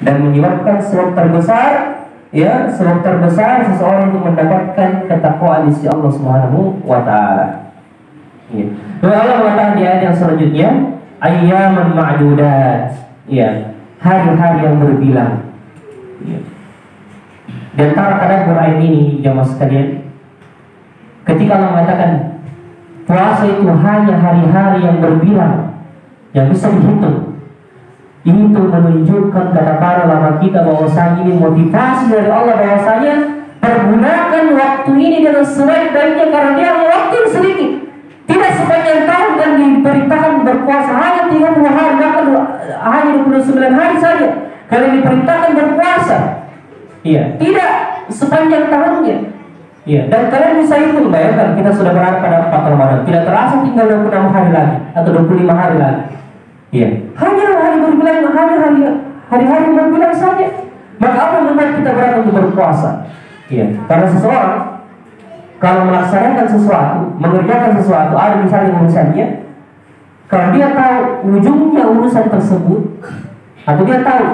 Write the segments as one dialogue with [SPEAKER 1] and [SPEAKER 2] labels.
[SPEAKER 1] dan menyebabkan sebab terbesar, ya, sebab terbesar seseorang untuk mendapatkan ketakwaan di sisi Allah Subhanahu wa taala. Ya. Lalu Allah mengatakan di ayat yang selanjutnya, ayyaman ma'dudat, ya, hari-hari yang berbilang. Ya. Dan antara tadabbur ayat ini jemaah sekalian, ketika Allah mengatakan puasa itu hanya hari-hari yang berbilang, yang bisa dihitung, itu menunjukkan kata para ulama kita bahwasanya ini motivasi dari Allah, bahwasanya pergunakan waktu ini dengan sebaik-baiknya karena dia waktu yang sedikit. Tidak sepanjang tahun dan diperintahkan berpuasa hanya 30 hari, bahkan hanya 29 hari saja. Kalau diperintahkan berpuasa, iya, tidak sepanjang tahunnya. Iya, dan kalian bisa hitung, bayangkan kita sudah berada pada 4 Ramadan, tidak terasa tinggal 26 hari lagi atau 25 hari lagi. Iya, hanya hari berbulan, hari-hari berbulan saja. Maka apa yang membuat kita berat untuk berpuasa? Iya, karena seseorang kalau melaksanakan sesuatu, mengerjakan sesuatu, ada misalnya urusannya, kalau dia tahu ujungnya urusan tersebut, atau dia tahu,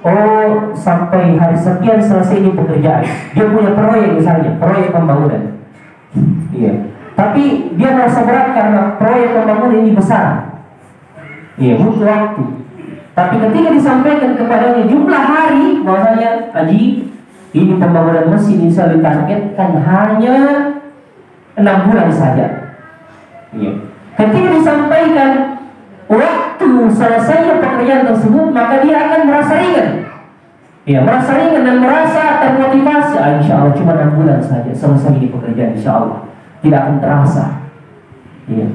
[SPEAKER 1] oh sampai hari sekian selesai ini pekerjaan, dia punya proyek misalnya, proyek pembangunan, iya, tapi dia merasa berat karena proyek pembangunan ini besar, iya, butuh waktu. Tapi ketika disampaikan kepadanya jumlah hari, bahwasanya Haji, ini pembangunan masjid bisa ditargetkan hanya 6 bulan saja. Ya. Ketika disampaikan waktu selesainya pekerjaan tersebut, maka dia akan merasa ringan. Ya, merasa ringan dan merasa termotivasi. Insya Allah cuma 6 bulan saja selesai di pekerjaan, insya Allah tidak akan terasa. Ya.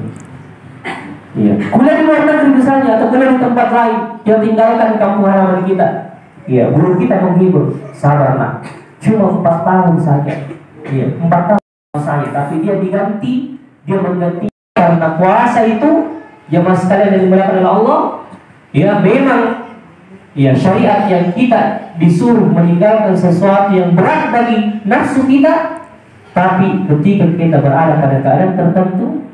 [SPEAKER 1] Ya. Kuliah di luar negeri misalnya, atau kuliah di tempat lain, yang tinggalkan kampung halaman kita. Ya, guru kita menghibur, sabar nak, cuma 4 tahun saja. Ya, 4 tahun saya, tapi dia mengganti karena puasa itu jemaah sekalian yang dimuliakan oleh Allah, ya memang ya syariat yang kita disuruh meninggalkan sesuatu yang berat bagi nafsu kita, tapi ketika kita berada pada keadaan tertentu,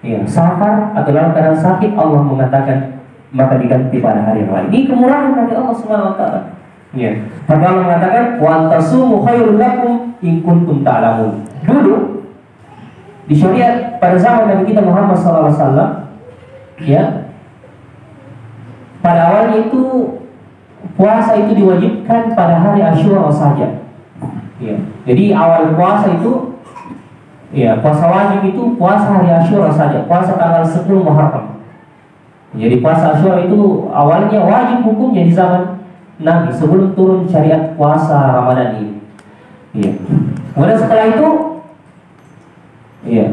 [SPEAKER 1] ya safar atau dalam keadaan sakit, Allah mengatakan maka diganti pada hari yang lain. Ini kemurahan dari Allah Subhanahu wa taala. Ya, maka Allah mengatakan wa antasumu khairul lakum in kuntum ta'lamun. Dulu di syariat pada zaman Nabi kita Muhammad SAW, ya, pada awalnya itu puasa itu diwajibkan pada hari Asyura saja. Ya, jadi awal puasa itu, ya, puasa wajib itu puasa hari Asyura saja, puasa tanggal 10 Muharram. Jadi puasa Asyura itu awalnya wajib hukumnya di zaman Nabi sebelum turun syariat puasa Ramadan ini. Ya. Kemudian setelah itu, ya,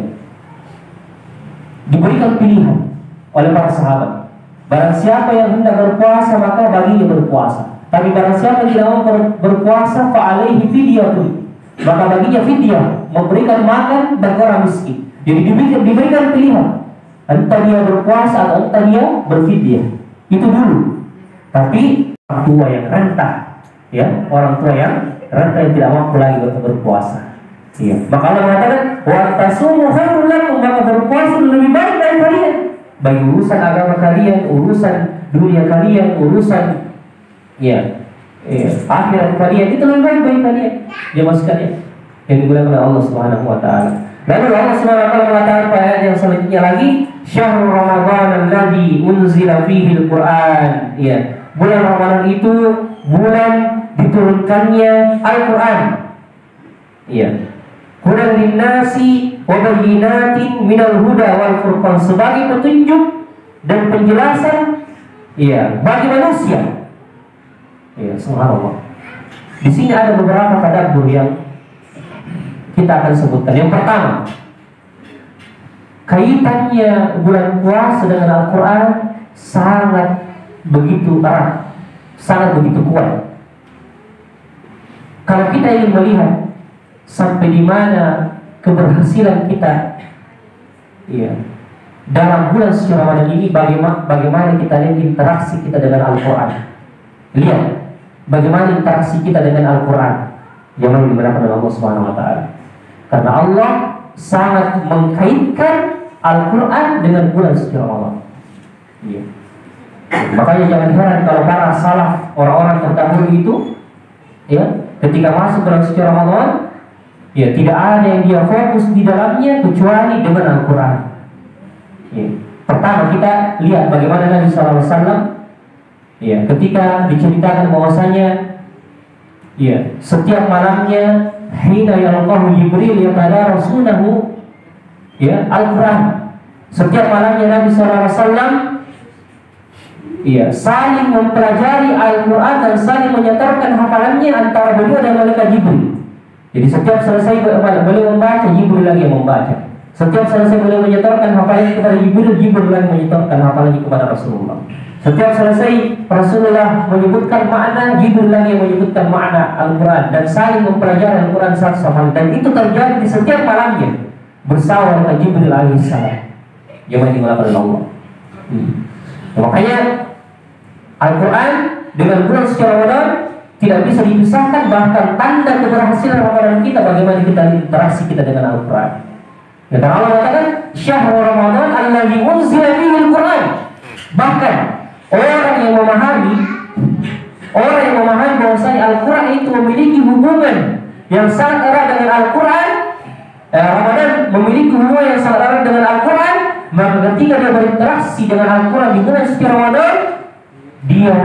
[SPEAKER 1] diberikan pilihan oleh para sahabat. Barang siapa yang hendak berpuasa maka baginya berpuasa. Tapi barang siapa yang tidak mau berpuasa, fa'alaihi fidyatun, maka baginya fidyah, memberikan makan bagi orang miskin. Jadi diberikan pilihan, entah dia berpuasa atau entah dia berfidyah. Itu dulu. Tapi orang tua yang rentah, ya, orang tua yang rentah yang tidak mampu lagi berpuasa. Iya. Maka Allah mengatakan wa tasumu khairul lakum, maka berpuasa lebih baik dari kalian bagi urusan agama kalian, urusan dunia kalian, urusan akhirat kalian, itu lebih baik bagi kalian. Jemaah sekalian yang dimuliakan oleh Allah Subhanahu wa taala. Lalu Allah Subhanahu wa taala mengatakan pada ayat yang selanjutnya lagi, syahrul ramadan alladzi unzila fihi al-Qur'an. Ya, bulan Ramadan itu bulan diturunkannya Al-Qur'an. Iya. Hudan linnasi wa bayyinatin minal huda wal furqan, sebagai petunjuk dan penjelasan, ya, bagi manusia. Ya, subhanallah. Di sini ada beberapa tadabbur yang kita akan sebutkan. Yang pertama, kaitannya bulan puasa dengan Al-Quran sangat begitu erat, sangat begitu kuat. Kalau kita ingin melihat sampai di mana keberhasilan kita, ya, dalam bulan suci Ramadan ini, bagaimana kita lihat interaksi kita dengan Al-Quran. Lihat bagaimana interaksi kita dengan Al-Quran yang dibenarkan oleh Allah Subhanahu wa taala. Karena Allah sangat mengkaitkan Al-Quran dengan bulan suci Ramadan. Ya. Makanya jangan heran kalau para salaf orang-orang terdahulu itu, ya, ketika masuk dalam suci Ramadan, ya, tidak ada yang dia fokus di dalamnya kecuali dengan Al-Quran. Ya. Pertama kita lihat bagaimana Nabi SAW, ya, ketika diceritakan bahwasanya, ya, setiap malamnya hina yalqahu Jibril yatadarasunahu, ya, Al-Quran. Setiap malamnya Nabi SAW, ya, saling mempelajari Al-Quran dan saling menyetorkan hafalannya antara beliau dan malaikat Jibril. Jadi setiap selesai beliau membaca, Jibril lagi yang membaca. Setiap selesai beliau menyetorkan hafalannya kepada Jibril, Jibril lagi menyetorkan hafalannya kepada Rasulullah. Setiap selesai Rasulullah menyebutkan makna, Jibril lagi yang menyebutkan makna Al-Quran, dan saling mempelajari Al-Quran satu sama lain. Dan itu terjadi di setiap malamnya bersama dengan Jibril alaihissalam yang dimulakan oleh Allah. Makanya Al-Quran dengan bulan suci Ramadan tidak bisa dipisahkan, bahkan tanda keberhasilan Ramadan kita bagaimana kita interaksi kita dengan Al-Quran. Ya, karena Allah katakan syahrul Ramadan alladzi unzila fihi al-Quran. Bahkan orang yang memahami bahwasanya Al-Quran itu memiliki hubungan yang sangat erat dengan Al-Quran, Ramadan memiliki hubungan yang sangat erat dengan Al-Quran, maka ketika dia berinteraksi dengan Al-Quran di bulan suci Ramadan, dia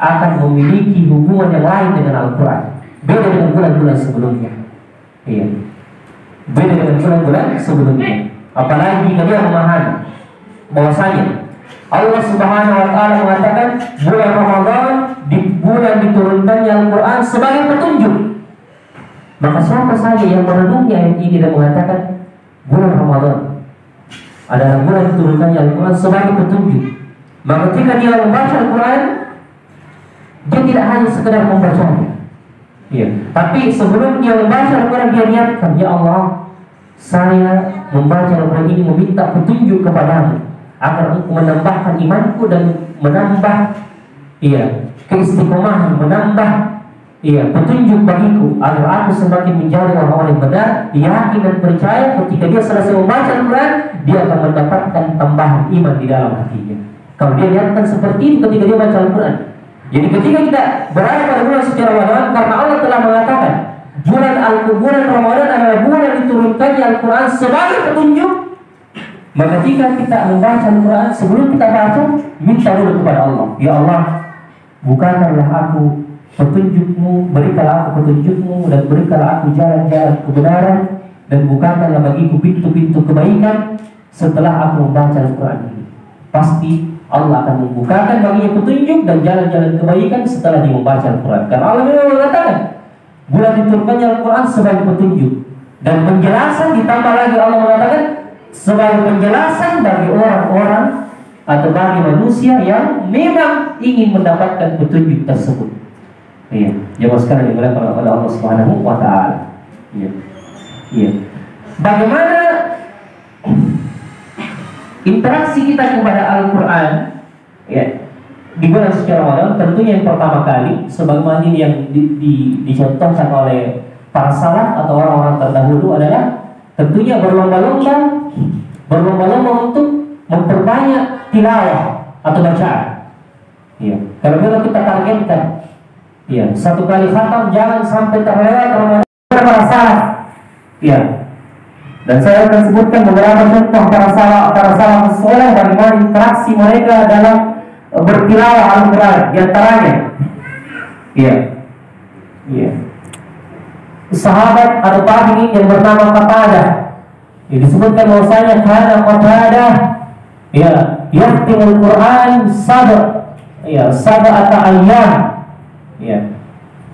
[SPEAKER 1] akan memiliki hubungan yang lain dengan Al-Quran, beda dengan bulan-bulan sebelumnya. Iya, beda dengan bulan-bulan sebelumnya. Apalagi jika dia memahami bahwasanya Allah Subhanahu wa Ta'ala mengatakan bulan Ramadan di bulan diturunkannya Al-Quran sebagai petunjuk. Maka siapa saja yang merenungi ayat ini dan mengatakan bulan Ramadan adalah bulan diturunkannya Al-Quran sebagai petunjuk, maka ketika dia membaca Al-Quran, dia tidak hanya sekedar membacanya, ya, tapi sebelum dia membaca Al-Quran dia niatkan, ya Allah, saya membaca Al-Quran ini meminta petunjuk kepadamu agar Engkau menambahkan imanku dan menambah, ya, keistiqomahan, menambah, ya, petunjuk bagiku agar aku semakin menjadi orang-orang yang benar, yakin dan percaya. Ketika dia selesai membaca Al-Quran, dia akan mendapatkan tambahan iman di dalam hatinya. Kalau dia lihatkan seperti itu ketika dia baca Al-Quran. Jadi ketika kita berada pada bulan suci Ramadan, karena Allah telah mengatakan bulan Ramadan adalah bulan yang diturunkannya Al-Quran sebagai petunjuk, maka jika kita membaca Al-Quran, sebelum kita baca, minta dulu kepada Allah, ya Allah, bukanlah aku petunjukmu, berikanlah aku petunjukmu, dan berikanlah aku jalan-jalan kebenaran, dan bukanlah bagiku pintu-pintu kebaikan setelah aku membaca Al-Quran ini. Pasti Allah akan membukakan baginya petunjuk dan jalan-jalan kebaikan setelah dia membaca Al-Quran. Karena Allah memang mengatakan bulan diturunkannya Al-Quran sebagai petunjuk, dan penjelasan ditambah lagi Allah mengatakan sebagai penjelasan bagi orang-orang atau bagi manusia yang memang ingin mendapatkan petunjuk tersebut. Iya, jemaah sekalian dimuliakan oleh Allah Subhanahu wa Ta'ala. Iya. Iya. Bagaimana interaksi kita kepada Al-Quran, ya, di bulan suci Ramadan? Tentunya yang pertama kali, sebagaimana yang dicontohkan oleh para salaf atau orang-orang terdahulu, adalah tentunya berlomba-lomba untuk memperbanyak tilawah atau bacaan. Iya. Kalau kita targetkan, ya, satu kali khatam jangan sampai terlewat Ramadan para salaf. Ya. Dan saya akan sebutkan beberapa contoh para salaf soleh bagaimana interaksi mereka dalam bertilawah Al-Quran. Di antaranya, ya, ya, sahabat atau tabi'in yang bernama Qatadah, ya, disebutkan bahwasanya kana Qatadah, ya, yahtimul Quran sab'ata ayyam, ya,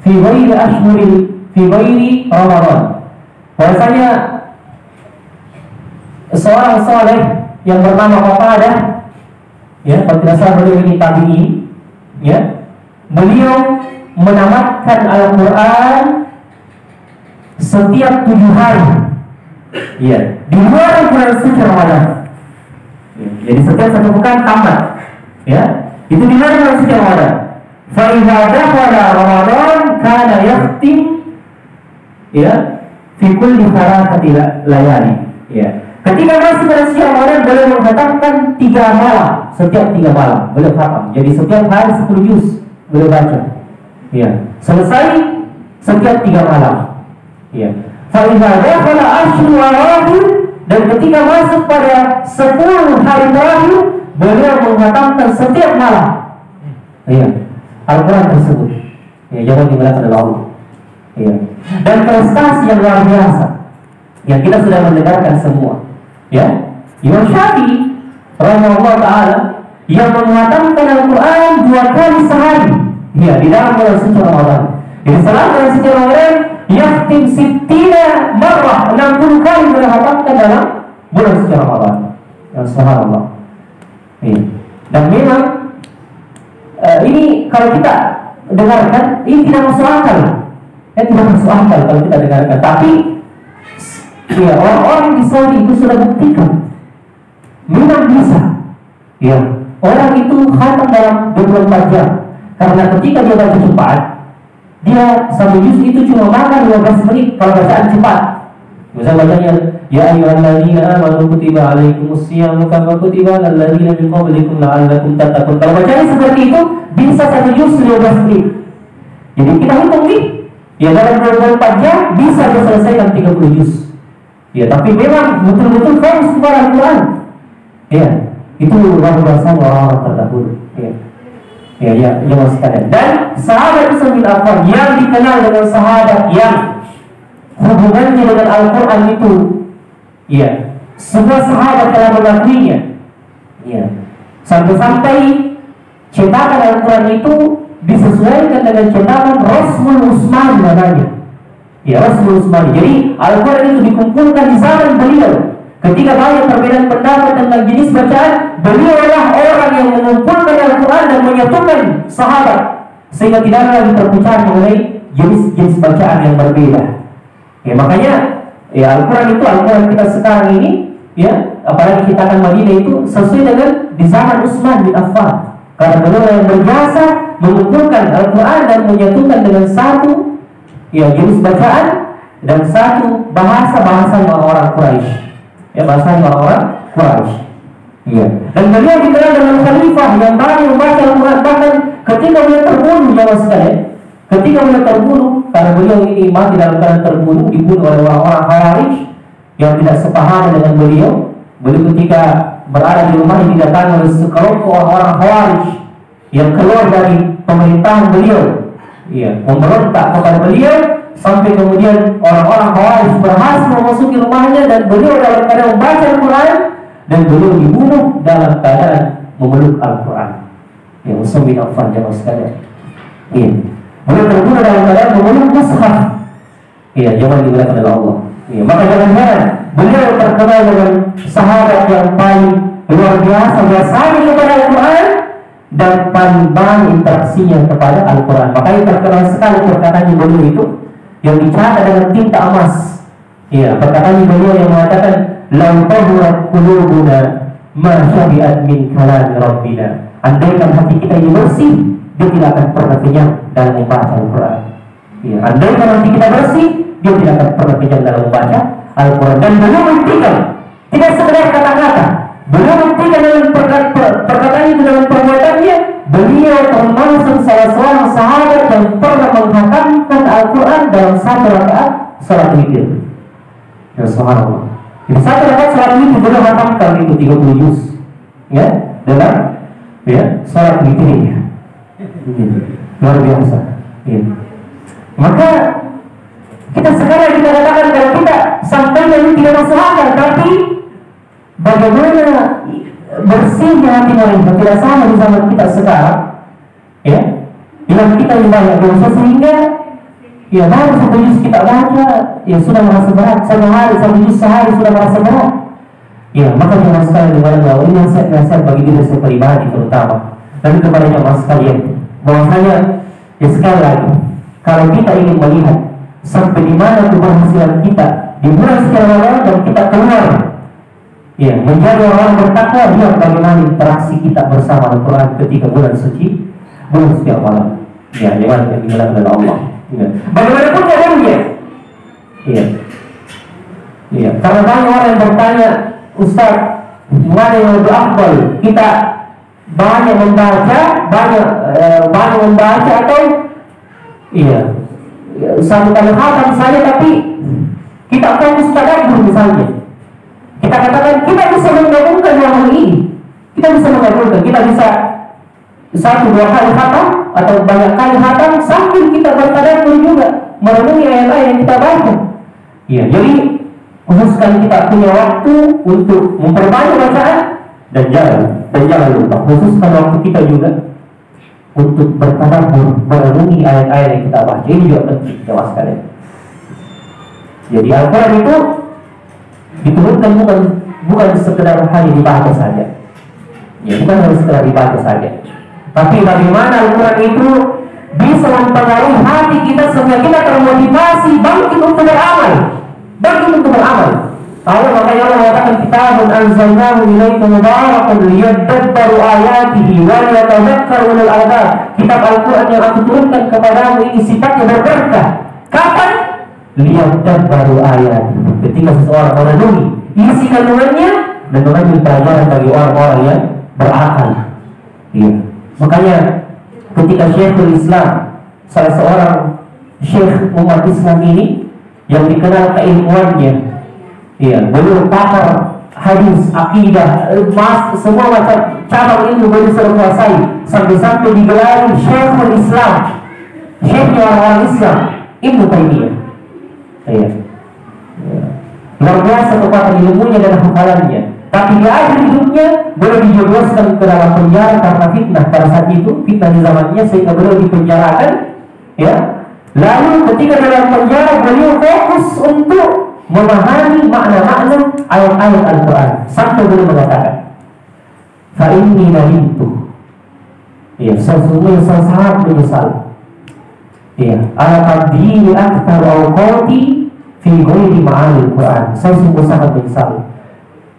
[SPEAKER 1] fi ghairi Ramadan. Bahwasanya seorang saleh yang bernama Qatadah, ya, kalau tidak salah beliau ini tabi'i, ya, beliau menamatkan Al-Quran setiap 7 hari, ya, di luar bulan suci Ramadan. Ya, jadi setiap 1 pekan tamat, ya, itu di luar bulan suci Ramadan. Fa idza dakhala Ramadan kana yahtim, ya, fi kulli thalathati layali, ya. Ketika masuk bulan suci Ramadan, beliau mengkhatamkan 3 malam, setiap 3 malam beliau khatam. Jadi setiap hari 10 juz, beliau baca. Ya, selesai setiap 3 malam. Ya. Fa idza dakhala ashru awakhir, dan ketika masuk pada 10 hari terakhir, beliau menghatamkan setiap malam. Ya, Al-Quran tersebut. Ya, jangan dimuliakan oleh Allah. Ya. Dan prestasi yang luar biasa yang kita sudah mendengarkan semua. Ya, Imam Syafi'i rahimahullah taala yang menghatamkan Al-Quran 2 kali sehari. Ya, di dalam bulan suci Ramadan. Jadi selama bulan suci Ramadan, yakhtim 60 marrah, 60 kali menghatamkan dalam bulan suci Ramadan. Ya, subhanallah. Ya. Dan memang ini kalau kita dengarkan, ini tidak masuk akal. Tidak masuk akal kalau kita dengarkan. Tapi ya, orang-orang di Saudi itu sudah buktikan memang bisa. Ya, orang itu khatam dalam 24 jam. Karena ketika dia baca cepat, dia satu juz itu cuma makan 15 menit kalau bacaan cepat. Misalnya bacanya, ya ayyuhalladzina amanu kutiba alaikumus syiyamu kama kutiba alal ladzina min qablikum la'allakum tattaqun. Kalau bacanya seperti itu, bisa satu juz 15 menit. Jadi kita hitung nih, ya dalam 24 jam bisa diselesaikan 30 juz. Ya, tapi memang betul-betul fokus kepada Al-Quran. Ya, itu luar biasa orang-orang terdahulu. Ya, jangan sekalian. Dan sahabat Utsman bin Affan yang dikenal dengan sahabat yang hubungannya dengan Al-Quran itu, ya, semua sahabat telah mengakuinya. Ya, sampai-sampai cetakan Al-Quran itu disesuaikan dengan cetakan Rasul Utsman namanya. Ya, Rasul Utsman. Jadi Al-Quran itu dikumpulkan di zaman beliau. Ketika banyak perbedaan pendapat tentang jenis bacaan, beliau adalah orang yang mengumpulkan Al-Quran dan menyatukan sahabat, sehingga tidak ada lagi perpecahan mengenai jenis-jenis bacaan yang berbeda. Ya, makanya ya Al-Quran itu, Al-Quran kita sekarang ini, ya, apalagi cetakan Madinah itu sesuai dengan di zaman Utsman bin Affan. Karena beliau yang berjasa mengumpulkan Al-Quran dan menyatukan dengan satu, ya, jenis bacaan dan satu bahasa orang-orang Quraisy. Ya, bahasa orang-orang Quraisy. Ya. Dan beliau dikenal dengan khalifah yang banyak membaca Al-Quran, bahkan ketika beliau terbunuh, jamaah sekalian, ketika beliau terbunuh, karena beliau ini mati dalam keadaan terbunuh, dibunuh oleh orang-orang Khawarij yang tidak sepaham dengan beliau. Beliau ketika berada di rumah didatangi oleh sekelompok orang-orang Khawarij yang keluar dari pemerintahan beliau, ya, memberontak kepada beliau, sampai kemudian orang-orang Khawarij berhasil memasuki rumahnya dan beliau dalam keadaan membaca Al-Quran, dan beliau dibunuh dalam keadaan memeluk Al-Quran. Ya, Utsman bin Affan, jamaah sekalian. Ya, beliau terbunuh dalam keadaan memeluk mushaf. Ya, jangan dimuliakan oleh Allah. Ya, maka jangan-jangan beliau terkenal dengan sahabat yang paling luar biasa biasanya kepada Al-Quran dan paling banyak interaksinya kepada Al-Quran. Makanya terkenal sekali perkataan beliau itu yang dicatat dengan tinta emas. Ya, perkataan beliau yang mengatakan, "Lau tahurat qulubuna ma syabi'at min kalami rabbina." Andaikan hati kita ini bersih, dia tidak akan pernah kenyang dalam membaca Al-Quran. Ya, andaikan hati kita bersih, dia tidak akan pernah kenyang dalam membaca Al-Quran. Dan beliau membuktikan, tidak sekedar kata-kata, beliau membuktikan dengan perkataan itu, dengan perbuatannya. Beliau termasuk salah seorang sahabat yang pernah menghatamkan Al-Quran dalam satu rakaat salat witir. Ya, subhanallah. Jadi satu rakaat salat witir beliau hatamkan itu 30 juz. Ya, dalam, ya, salat witirnya. Luar biasa. Ya. Maka kita sekarang kita katakan kalau kita sampai ini tidak masuk akal, tapi bagaimana bersihnya hati mereka tidak sama di zaman kita sekarang, ya, yang kita yang banyak dosa sehingga ya baru satu juz kita baca ya sudah merasa berat, satu juz sehari sudah merasa berat. Ya, maka jangan sekali dengan bahwa ini nasihat bagi diri saya pribadi terutama dan kepada jemaah sekalian, bahwasanya ya sekali lagi kalau kita ingin melihat sampai di mana keberhasilan kita di bulan suci Ramadan dan kita keluar, ya, menjadi orang bertakwa, lihat bagaimana interaksi kita bersama Al-Quran ketika bulan suci Ramadan. Ya, jangan dibilang oleh Allah. Ya. Bagaimanapun keadaannya. Iya. Iya. Karena banyak orang yang bertanya, Ustaz, mana yang lebih afdal? Kita banyak membaca, banyak membaca atau satu kali khatam saja, tapi kita fokus pada guru misalnya. Kita katakan kita bisa menggabungkan dua hal ini. Kita bisa menggabungkan, kita bisa 1-2 kali khatam atau banyak kali khatam sambil kita bertadabbur juga merenungi ayat-ayat yang kita baca. Jadi khususkan kita punya waktu untuk memperbanyak bacaan dan jangan lupa khususkan waktu kita juga untuk bertadabbur merenungi ayat-ayat yang kita baca. Ini juga penting, jemaah sekalian. Jadi Al-Quran itu diturunkan bukan sekedar hanya dibaca saja. Bukan hanya sekedar dibaca saja. Tapi bagaimana Al-Quran itu bisa mempengaruhi hati kita sehingga kita termotivasi bangkit untuk beramal. Makanya Allah mengatakan kitabun anzalnahu ilaika mubarakun liyadabbaru ayatihi wa liyatadhakkaru ulul albab. Kitab Al-Quran yang aku turunkan kepadamu ini sifatnya berberkah. Kapan? Liyadabbaru ayatihi. Ketika seseorang merenungi isi kandungannya dan mengambil pelajaran bagi orang-orang yang berakal. Makanya ketika Syekhul Islam, salah seorang syekh umat Islam ini yang dikenal keilmuannya, beliau pakar hadis, akidah, semua macam cabang ilmu beliau sudah kuasai, sampai digelari Syekhul Islam, syekhnya orang-orang Islam, Ibnu Taimiyah. Luar biasa kekuatan ilmunya dan hafalannya. Tapi di akhir hidupnya beliau dijebloskan ke dalam penjara karena fitnah pada saat itu, fitnah di zamannya, sehingga beliau dipenjarakan. Lalu ketika dalam penjara beliau fokus untuk memahami makna-makna ayat-ayat Al-Quran sampai beliau mengatakan, "Fa inni nadimtu." Sesungguhnya saya sangat menyesal. Ala tabdili akthar awqati fi ghairi ma'anil Quran. Saya sungguh sangat menyesal.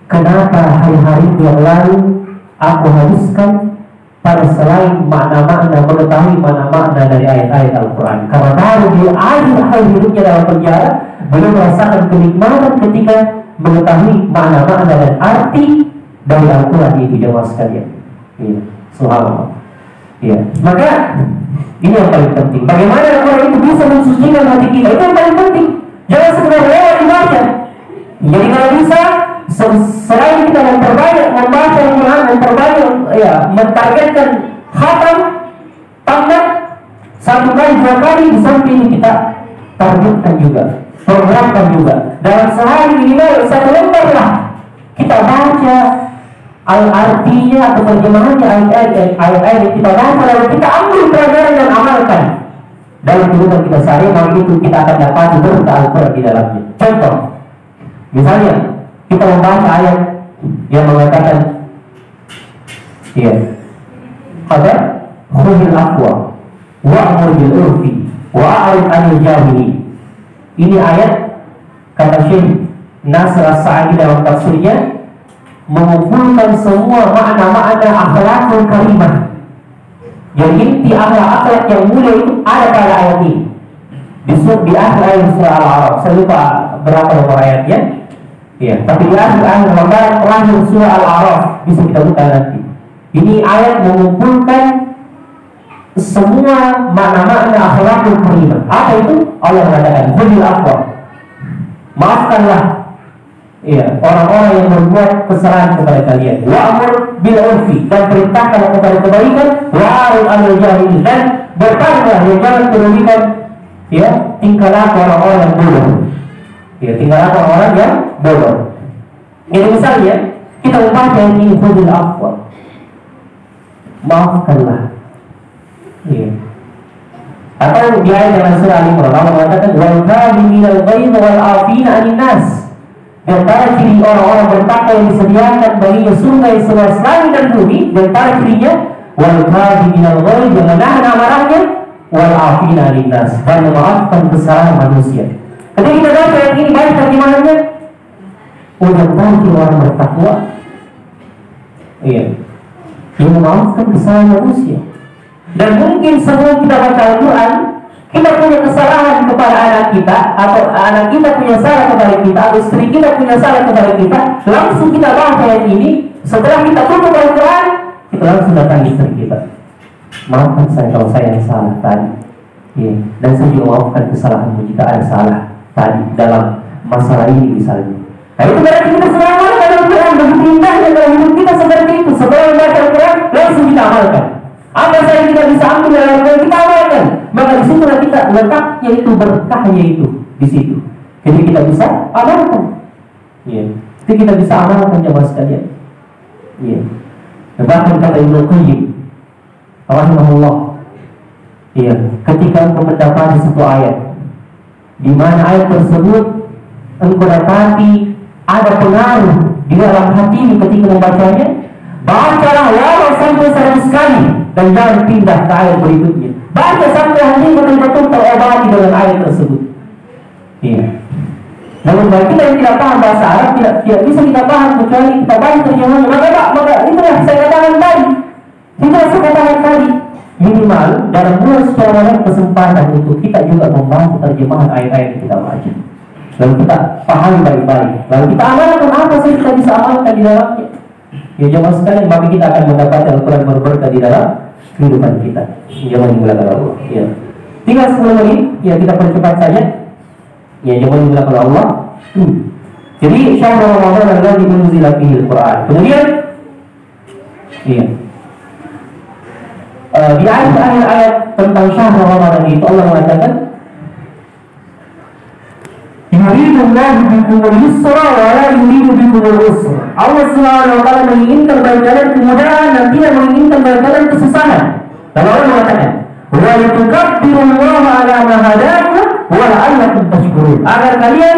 [SPEAKER 1] Kenapa hari-hari yang lalu aku habiskan pada selain makna-makna, mengetahui makna-makna dari ayat-ayat Al-Quran. Karena baru di akhir hidupnya dalam penjara, beliau merasakan kenikmatan ketika mengetahui makna-makna dan arti dari Al-Quran itu, jemaah sekalian. Subhanallah. Maka ini yang paling penting. Bagaimana Al-Quran itu bisa mensucikan hati kita, itu yang paling penting. Jangan sekedar lewat dibaca. Jadi kalau bisa, selain kita memperbanyak membaca Al-Quran, memperbanyak mentargetkan khatam tamat 1 kali 2 kali, di samping kita targetkan juga, programkan juga dalam sehari minimal 1 lembar lah kita baca artinya atau terjemahannya ayat-ayat yang kita baca, lalu kita ambil pelajaran dan amalkan dalam kehidupan kita sehari. Maka itu kita akan dapat berkah Al-Quran di dalamnya. Contoh, misalnya kita membaca ayat yang mengatakan khudhil afwa wa'mur bil urfi wa'rid 'anil jahili. Ini ayat, kata Syekh Nasr As-Sa'di dalam tafsirnya, mengumpulkan semua makna-makna akhlakul karimah. Jadi inti akhlak yang mulia itu ada pada ayat ini. Di akhir ayat surah Al-A'raf. Saya lupa berapa nomor ayatnya. Tapi di akhir lembaran terakhir surah Al-A'raf, bisa kita buka nanti. Ini ayat mengumpulkan semua makna-makna akhlakul karimah. Apa itu? Allah mengatakan, khudhil afwa, maafkanlah orang-orang yang berbuat kesalahan kepada kalian. Wa'mur bil urfi, dan perintahkan kepada kebaikan. Wa'rid 'anil jahilin, dan bertanya jangan kerugikan tingkah laku orang-orang yang bodoh. Tingkah laku orang-orang yang bodoh. Ini misalnya kita membaca ini, khudhil afwa, maafkanlah. Atau di ayat dalam surah Al-Imran Allah mengatakan, wal kadhiminal ghaidh wal 'afina 'anil nas. Di antara ciri orang-orang bertakwa yang disediakan baginya surga yang seluas langit dan bumi, di antara cirinya wal kadhiminal ghaidh, yang menahan amarahnya, wal 'afina 'anil nas, dan memaafkan kesalahan manusia. Ketika kita baca ayat ini, baik terjemahannya, udah bagi orang bertakwa, yang memaafkan kesalahan manusia. Dan mungkin sebelum kita baca Al-Quran, kita punya kesalahan kepada anak kita, atau anak kita punya salah kepada kita, atau istri kita punya salah kepada kita. Langsung kita baca ayat ini, setelah kita tutup Al-Quran, kita langsung datangi istri kita. Maafkan saya kalau saya yang salah tadi. Ya. Dan saya juga maafkan kesalahanmu jika ada salah tadi dalam masalah ini misalnya. Nah itu berarti kita sedang amalkan Al-Quran. Begitu indahnya dalam hidup kita seperti itu. Setelah membaca Al-Quran, langsung kita amalkan. Apa saja kita bisa ambil dari Al-Quran, kita amalkan. Maka di situlah kita letaknya itu, berkahnya itu di situ. Jadi kita bisa amalkan. Ya. Jadi kita bisa amalkan jemaah sekalian. Ya. Bahkan kata Ibnu Qayyim rahimahullah, ya, ketika engkau mendapati satu ayat di mana ayat tersebut engkau dapati ada pengaruh di dalam hatimu ketika membacanya, bacalah walau sampai 100 kali dan jangan pindah ke ayat berikutnya. Baca sampai hati betul-betul terobati dengan ayat tersebut. Iya. Namun bagi kita yang tidak paham bahasa Arab, tidak bisa kita paham kecuali kita baca terjemahannya. Maka itulah saya katakan tadi. Itulah saya katakan tadi. Minimal dalam bulan secara banyak kesempatan itu kita juga membaca terjemahan ayat-ayat yang kita baca. Lalu kita pahami baik-baik. Lalu kita amalkan apa sih kita bisa amalkan di dalamnya. Ya jemaah sekalian, maka kita akan mendapatkan Al-Quran berberkah di dalam kehidupan kita. Jangan dimuliakan Allah. Ya. Tinggal 10 menit, ya kita percepat saja. Ya jangan dimuliakan Allah. Jadi syahrul Ramadan alladzi unzila fihi Al-Quran. Kemudian, iya. Di akhir ayat tentang syahrul Ramadan itu Allah mengatakan, yuridullahu bikumul yusra wa la yuridu bikumul usra. Allah Subhanahu wa taala menginginkan bagi kalian kemudahan dan tidak menginginkan bagi kalian kesusahan. Lalu Allah mengatakan, wa litukabbirullaha ala ma hadakum wa la'allakum tashkurun. Agar kalian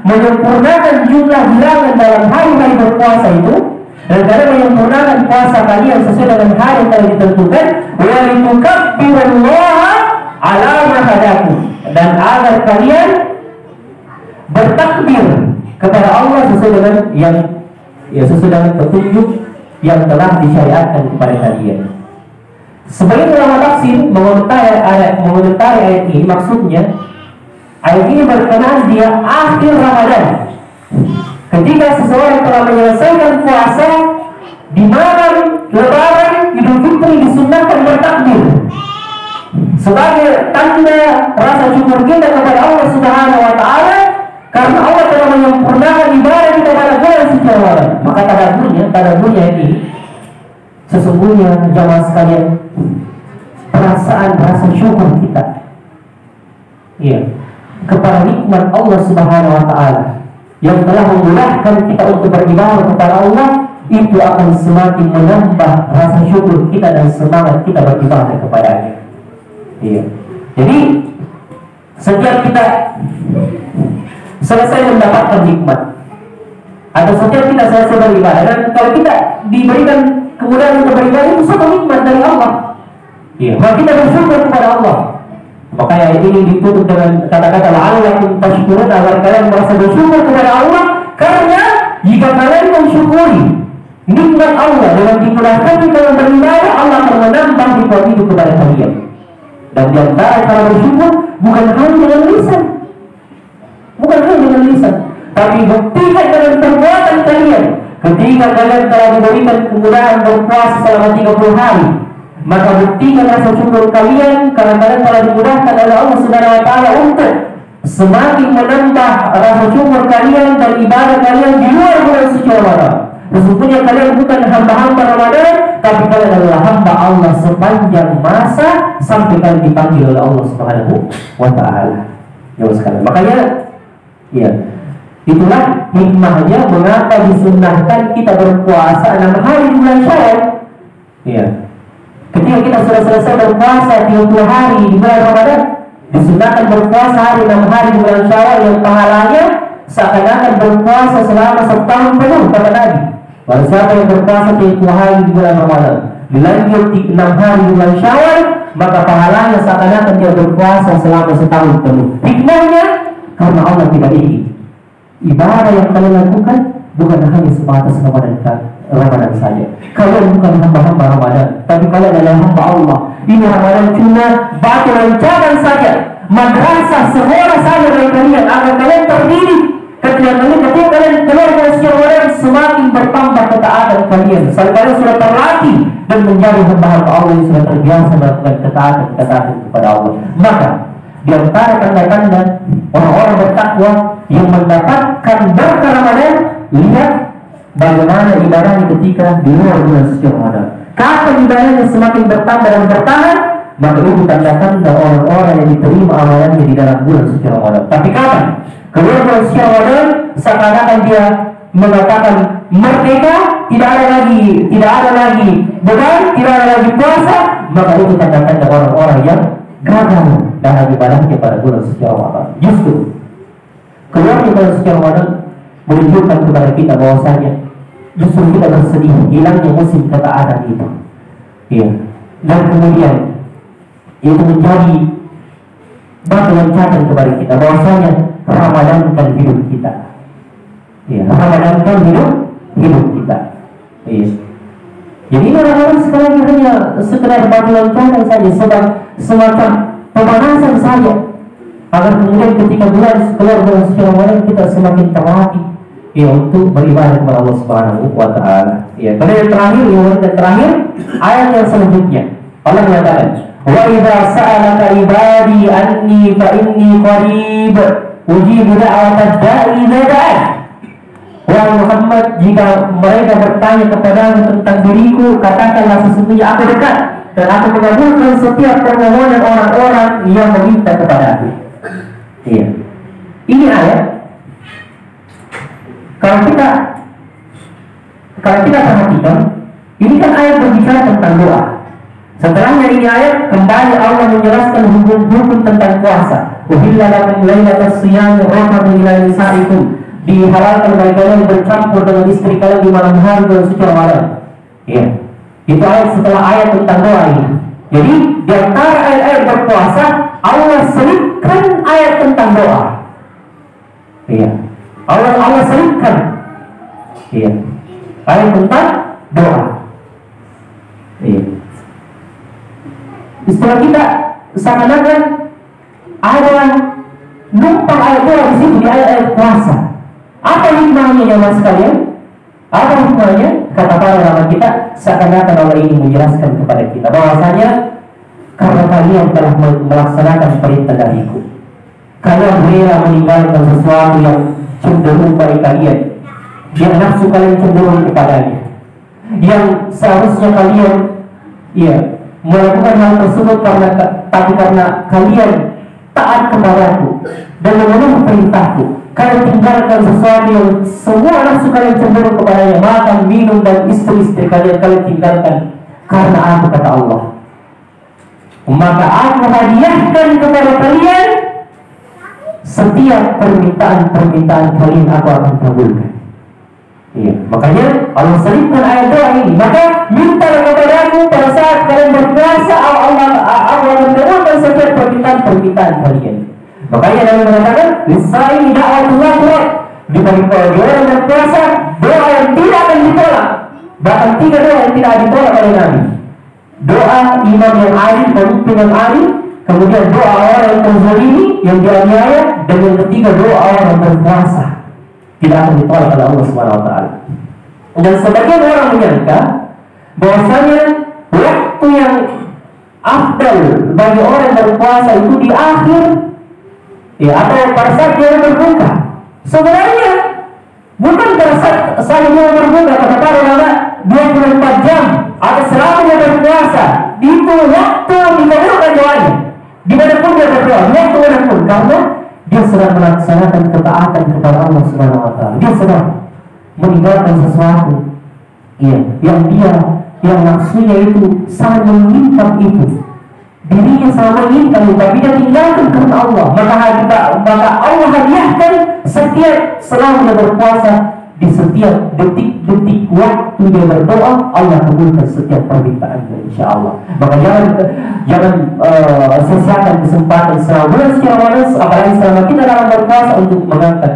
[SPEAKER 1] menyempurnakan jumlah bilangan dalam hari-hari berpuasa itu, dan kalian menyempurnakan puasa kalian sesuai dengan hari yang telah ditentukan, wa litukabbirullaha ala ma hadakum, dan agar kalian bertakbir kepada Allah sesuai dengan yang sesuai dengan petunjuk yang telah disyariatkan kepada kalian. Sebagai ulama tafsir mengomentari ayat ini, maksudnya ayat ini berkenaan dia akhir Ramadan. Ketika seseorang telah menyelesaikan puasa, di malam Lebaran Idul Fitri disunnahkan bertakbir sebagai tanda rasa syukur kita kepada Allah Subhanahu wa taala. Karena Allah telah menyempurnakan ibadah kita pada bulan suci Ramadan. Maka tadaburnya ini sesungguhnya jamaah sekalian, perasaan rasa syukur kita, kepada nikmat Allah Subhanahu wa taala yang telah memudahkan kita untuk beribadah kepada Allah, itu akan semakin menambah rasa syukur kita dan semangat kita beribadah kepada-Nya. Jadi setiap kita selesai mendapatkan nikmat, atau setiap kita selesai beribadah, dan kalau kita diberikan kemudahan untuk beribadah, itu satu nikmat dari Allah. Maka kita bersyukur kepada Allah. Maka ayat ini ditutup dengan kata-kata la'allakum tashkurun, agar kalian merasa bersyukur kepada Allah. Karena jika kalian mensyukuri nikmat Allah dengan dimudahkan kalian beribadah, Allah akan menambah nikmat itu kepada kalian. Dan di antara cara bersyukur bukan hanya dengan lisan, tapi buktikan dengan perbuatan kalian. Ketika kalian telah diberikan kemudahan berpuasa selama 30 hari, maka buktikan rasa syukur kalian karena kalian telah dimudahkan oleh Allah Subhanahu wa taala untuk semakin menambah rasa syukur kalian dan ibadah kalian di luar bulan suci Ramadan. Sesungguhnya kalian bukan hamba-hamba Ramadan, tapi kalian adalah hamba Allah sepanjang masa sampai kalian dipanggil oleh Allah Subhanahu wa taala. Makanya itulah hikmahnya mengapa disunnahkan kita berpuasa 6 hari di bulan Syawal. Ketika kita sudah selesai berpuasa 30 hari di bulan Ramadan, disunnahkan berpuasa 6 hari di bulan Syawal yang pahalanya seakan-akan berpuasa selama 1 tahun penuh, kata Nabi. Barang siapa yang berpuasa 30 hari di bulan Ramadan, dilanjut 6 hari di bulan Syawal, maka pahalanya seakan-akan dia berpuasa selama 1 tahun penuh. Hikmahnya karena Allah tidak ingin ibadah yang kalian lakukan bukan hanya sebatas Ramadan saja. Kalian bukan hamba-hamba Ramadan, tapi kalian adalah hamba Allah. Ini Ramadan cuma batu loncatan saja, madrasah sekolah saja dari kalian, agar kalian terdidik tidak menunggu ketika kalian keluar dari siang Ramadan semakin bertambah ketaatan kalian. Sampai kalian sudah terlatih dan menjadi hamba-hamba Allah yang sudah terbiasa melakukan ketaatan kepada Allah. Maka di antara tanda-tanda orang-orang bertakwa yang mendapatkan berkah Ramadan, lihat bagaimana ibadahnya ketika di luar bulan suci Ramadan. Kapan ibadahnya semakin bertambah dan bertahan, maka itu tanda-tanda orang-orang yang diterima amalannya di dalam bulan suci Ramadan. Tapi kapan keluar bulan suci Ramadan, seakan-akan dia mengatakan merdeka, tidak ada lagi beban, tidak ada lagi puasa, maka itu tanda-tanda orang-orang yang gagal dalam ibadahnya pada bulan suci Ramadan. Justru keluar di bulan suci Ramadan menunjukkan kepada kita bahwasanya justru kita bersedih hilangnya musim ketaatan itu. Iya. Dan kemudian itu menjadi batu loncatan kepada kita bahwasanya Ramadan kan hidup kita. Iya. Ramadan kan hidup kita. Iya. Jadi orang-orang sekarang hanya sekedar batu loncatan saja, semacam pemanasan saja, agar kemudian ketika keluar bulan suci Ramadan kita semakin terlatih ya untuk beribadah kepada Allah Subhanahu wa taala. Ya, pada yang terakhir ayat yang selanjutnya Allah mengatakan, "Wa idza sa'alaka ibadi anni fa inni qarib ujibu da'watad da'i idza da'an." Wahai Muhammad, jika mereka bertanya kepadamu tentang diriku, katakanlah sesungguhnya aku dekat dan aku mengabulkan setiap permohonan orang-orang yang meminta kepada aku. Iya. Ini ayat kalau kita perhatikan, ini kan ayat berbicara tentang doa. Setelahnya ini ayat kembali Allah menjelaskan hukum tentang puasa. Uhilla lakum lailatas shiyam rafatun ila nisaikum. Dihalalkan bagi kalian bercampur dengan istri kalian di malam hari bulan suci Ramadan. Iya. Itu ayat setelah ayat tentang doa ini. Jadi di antara ayat-ayat berpuasa Allah selipkan ayat tentang doa. Iya. Allah selipkan. Iya. Ayat tentang doa. Iya. Istilah kita seakan-akan ada numpang ayat doa di situ di ayat-ayat puasa. Apa hikmahnya ya mas sekalian? Apa hikmahnya? Kata para ulama kita, seakan-akan Allah ini menjelaskan kepada kita bahwasanya karena kalian telah melaksanakan perintah dariku, kalian rela meninggalkan sesuatu yang cenderung pada kalian, yang nafsu kalian cenderung kepadanya, yang seharusnya kalian melakukan hal tersebut karena kalian taat kepadaku dan memenuhi perintahku. Kalian tinggalkan sesuatu yang semua nafsu kalian cenderung kepadanya, makan, minum, dan istri-istri kalian tinggalkan karena aku, kata Allah. Maka aku hadiahkan kepada kalian setiap permintaan kalian aku akan kabulkan. Iya, makanya Allah selipkan ayat doa ini. Maka minta kepada aku pada saat kalian berpuasa, Allah mengabulkan setiap permintaan kalian. Makanya Nabi mengatakan, "Lisai da'watullah turad." Di bagi orang berpuasa, doa yang tidak akan ditolak. Bahkan 3 doa yang tidak ditolak oleh Nabi. Doa imam yang adil, pemimpin yang adil, kemudian doa orang yang terzalimi, yang dianiaya, dan yang ketiga doa orang yang berpuasa tidak akan ditolak oleh Allah Subhanahu wa taala. Dan sebagian orang menyangka bahwasanya waktu yang afdal bagi orang yang berpuasa itu di akhir atau pada saat dia berbuka. Sebenarnya bukan pada saat dia berbuka, kata para ulama 24 jam atau selama dia berpuasa itu waktu dikabulkan doanya. Dimanapun dia berdoa, waktu manapun, karena dia sedang melaksanakan ketaatan kepada Allah Subhanahu wa taala. Dia sedang meninggalkan sesuatu yang nafsunya itu sangat menginginkan itu. Dirinya sama menginginkan, tapi dia tinggalkan karena Allah. Maka Allah hadiahkan selama dia berpuasa, di setiap detik-detik waktu dia berdoa, Allah kabulkan setiap permintaannya, insya Allah. Maka jangan sia-siakan kesempatan selama bulan suci Ramadan, apalagi selama kita dalam berpuasa, untuk mengangkat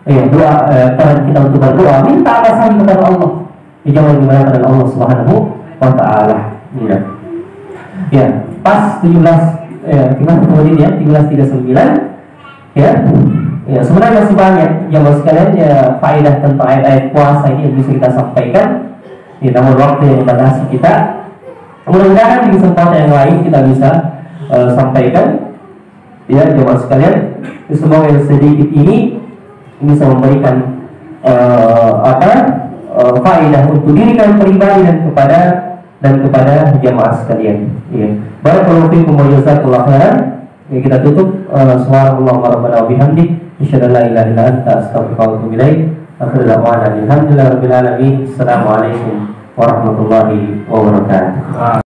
[SPEAKER 1] doa, tangan kita untuk berdoa, minta apa saja kepada Allah. Jangan dimarakan oleh Allah Subhanahu wa taala. Ya, pas 17 kita kemudian 17:39 ya. Ya, sebenarnya masih banyak jamaah sekalian ya faedah tentang ayat-ayat puasa ini yang bisa kita sampaikan. Ya, namun waktu yang membatasi kita. Mudah-mudahan di kesempatan yang lain kita bisa sampaikan. Ya, jamaah sekalian, semoga yang sedikit ini bisa memberikan faedah untuk diri kalian pribadi dan kepada jamaah sekalian. Ya. Barakallahu fiikum wa jazakallahu khairan. Ya, kita tutup subhanallah rabbana wa bihamdi asyhadu an la ilaha illa anta astaghfiruka wa atubu ilaik. Akhiru da'wana alhamdulillahi rabbil alamin. Assalamualaikum warahmatullahi wabarakatuh.